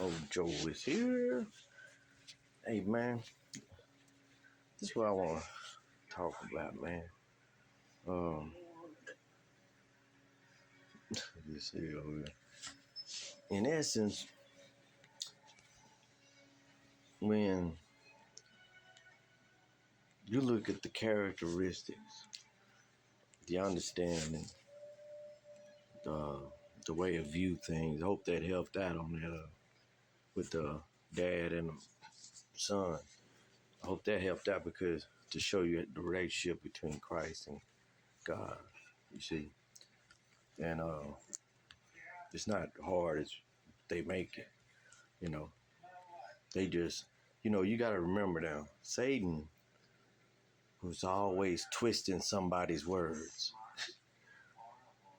Oh, Joe is here. Hey, man, this is what I want to talk about, man. This here. In essence, when you look at the characteristics, the understanding, the way of view things, I hope that helped out on that with the dad and the son. I hope that helped out because to show you the relationship between Christ and God, you see. And it's not hard as they make it, you know. They just, you got to remember now, Satan was always twisting somebody's words.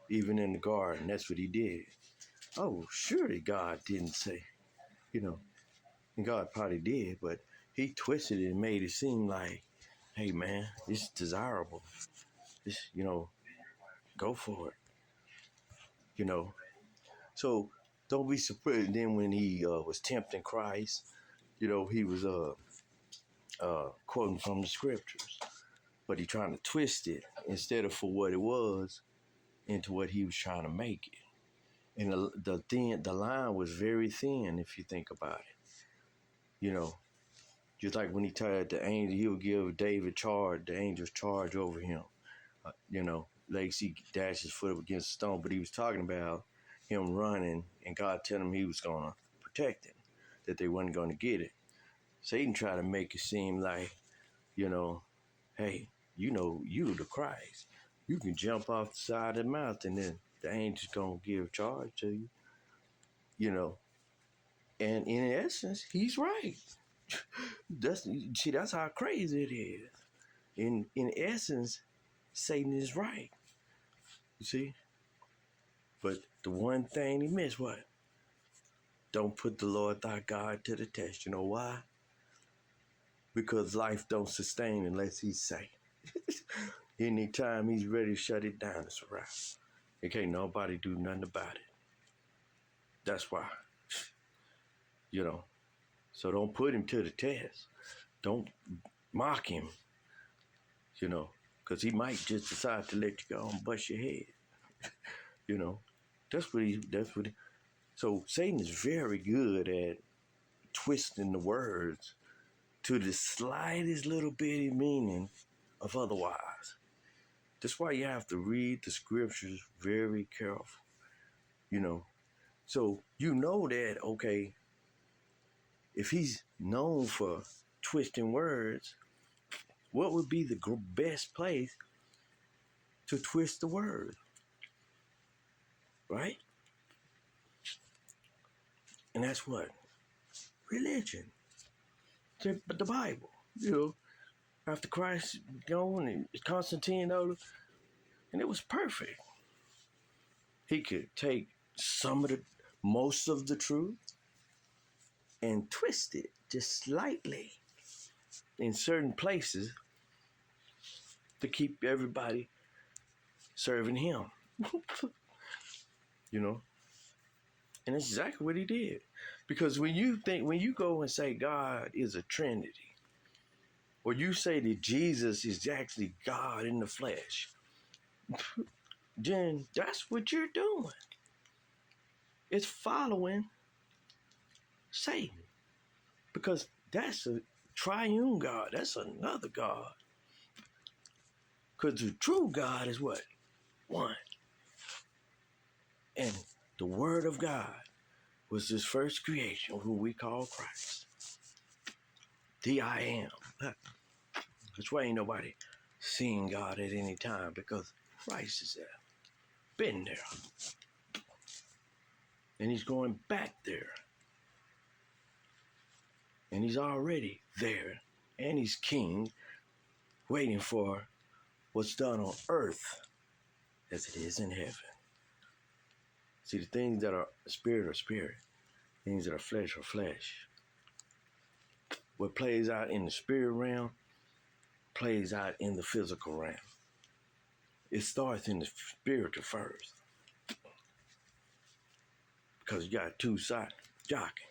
Even in the garden, that's what he did. Oh, surely God didn't say, and God probably did, but he twisted it and made it seem like, hey, man, this is desirable. This, go for it, you know. So don't be surprised. Then when he was tempting Christ, he was quoting from the scriptures, but he trying to twist it instead of for what it was into what he was trying to make it. And the line was very thin if you think about it. Just like when he told the angel, he would give David the angel's charge over him. Like he dashed his foot up against a stone, but he was talking about him running and God telling him he was going to protect him, that they wasn't going to get it. Satan tried to make it seem like, hey, you the Christ. You can jump off the side of the mountain and the angel's going to give charge to you, And in essence, he's right. That's how crazy it is. In essence, Satan is right. You see? But the one thing he missed, what? Don't put the Lord thy God to the test. You know why? Because life don't sustain unless he say. Anytime he's ready to shut it down, it's a wrap. And can't nobody do nothing about it. That's why. So don't put him to the test. Don't mock him, because he might just decide to let you go and bust your head. That's what he. So Satan is very good at twisting the words to the slightest little bitty meaning of otherwise. That's why you have to read the scriptures very careful, So that, okay, if he's known for twisting words, what would be the best place to twist the word? Right? And that's what? Religion. But the Bible, after Christ gone and Constantine over, and it was perfect. He could take most of the truth and twist it just slightly in certain places to keep everybody serving him. And that's exactly what he did. Because when you go and say God is a Trinity, or you say that Jesus is actually God in the flesh, then that's what you're doing. It's following Satan. Because that's a triune God. That's another God. Because the true God is what? One. And the Word of God was his first creation, who we call Christ. The I am. That's why ain't nobody seen God at any time, because Christ is there. Been there. And he's going back there. And he's already there. And he's king, waiting for what's done on earth as it is in heaven. See, the things that are spirit, things that are flesh. What plays out in the spirit realm plays out in the physical realm. It starts in the spiritual first. Because you got two sides jockeying.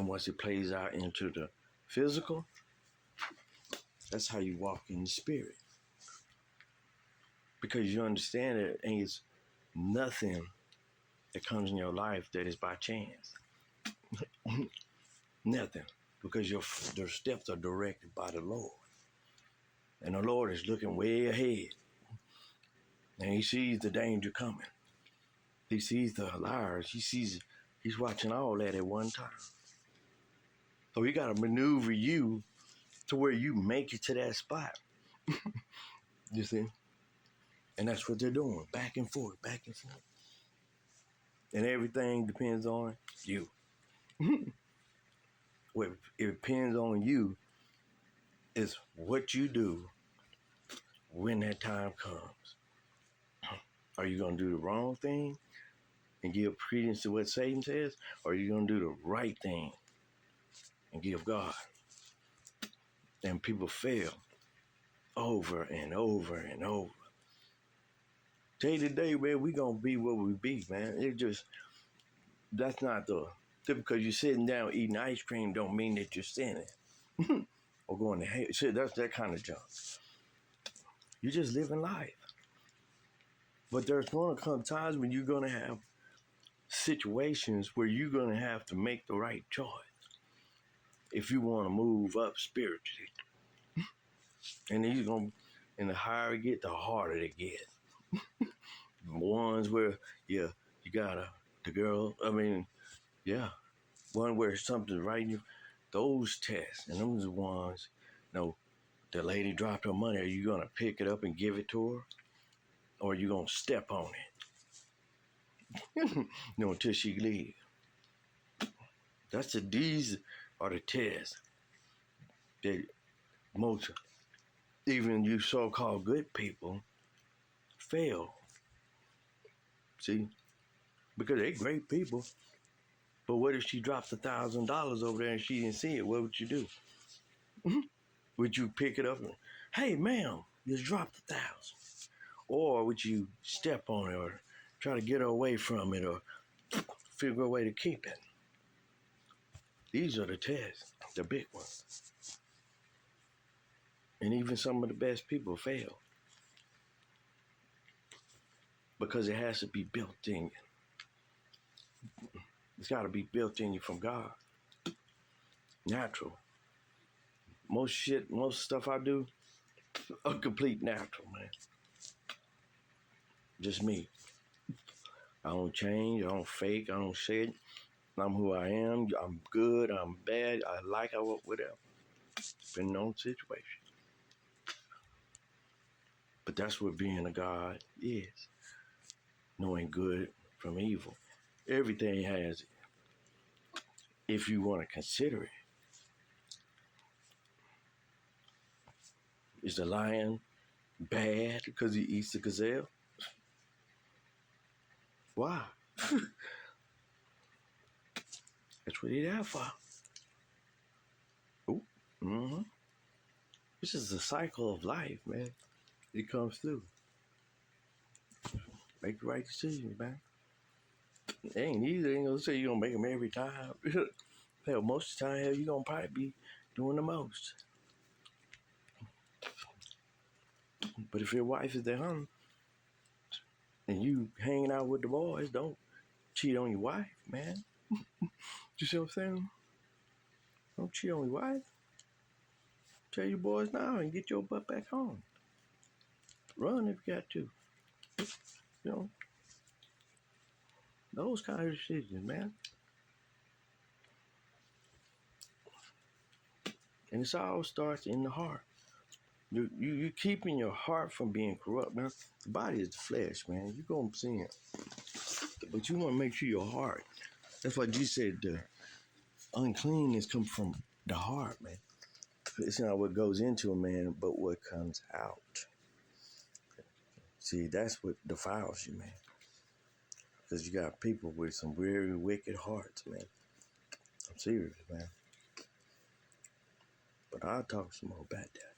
And once it plays out into the physical, that's how you walk in the spirit. Because you understand that ain't nothing that comes in your life that is by chance. Nothing. Because your steps are directed by the Lord. And the Lord is looking way ahead. And he sees the danger coming. He sees the liars. He's watching all that at one time. So he got to maneuver you to where you make it to that spot. You see? And that's what they're doing. Back and forth, back and forth. And everything depends on you. What it depends on you is what you do when that time comes. Are you going to do the wrong thing and give credence to what Satan says? Or are you going to do the right thing and give God? And people fail over and over and over. Day to day, man, we going to be what we be, man. That's not just because you're sitting down eating ice cream don't mean that you're sinning. Or going to hell. Shit, that's that kind of junk. You're just living life. But there's going to come times when you're going to have situations where you're going to have to make the right choice if you want to move up spiritually. And then and the higher it get, the harder it get. Ones where, you got one where something's right in you, those tests, and those ones, the lady dropped her money, are you going to pick it up and give it to her? Or are you going to step on it? Until she leaves. These are the tests that most, even you so-called good people, fail. See? Because they're great people. But what if she dropped $1,000 over there and she didn't see it? What would you do? Would you pick it up and, hey, ma'am, you dropped $1,000? Or would you step on it or try to get her away from it or figure a way to keep it? These are the tests, the big ones. And even some of the best people fail. Because it has to be built in you. It's got to be built in you from God. Natural. Most stuff I do, a complete natural, man. Just me. I don't change, I don't fake, I don't say it. I'm who I am. I'm good, I'm bad, I like, whatever. Depending on the situation. But that's what being a God is. Knowing good from evil. Everything has it. If you want to consider it. Is the lion bad because he eats the gazelle? Why? That's what he's there for. Ooh. Mm-hmm. This is the cycle of life, man. It comes through. Make the right decisions, man. It ain't easy. Ain't gonna say you're gonna make them every time. Hell, most of the time, you're gonna probably be doing the most. But if your wife is at home and you hanging out with the boys, don't cheat on your wife, man. You see what I'm saying? Don't cheat on your wife. Tell your boys now and get your butt back home. Run if you got to. You know, those kind of decisions, man. And it all starts in the heart. You keeping your heart from being corrupt, man. The body is the flesh, man. You're going to sin. But you want to make sure your heart. That's why Jesus said the uncleanness comes from the heart, man. It's not what goes into a man, but what comes out. See, that's what defiles you, man. Because you got people with some very wicked hearts, man. I'm serious, man. But I'll talk some more about that.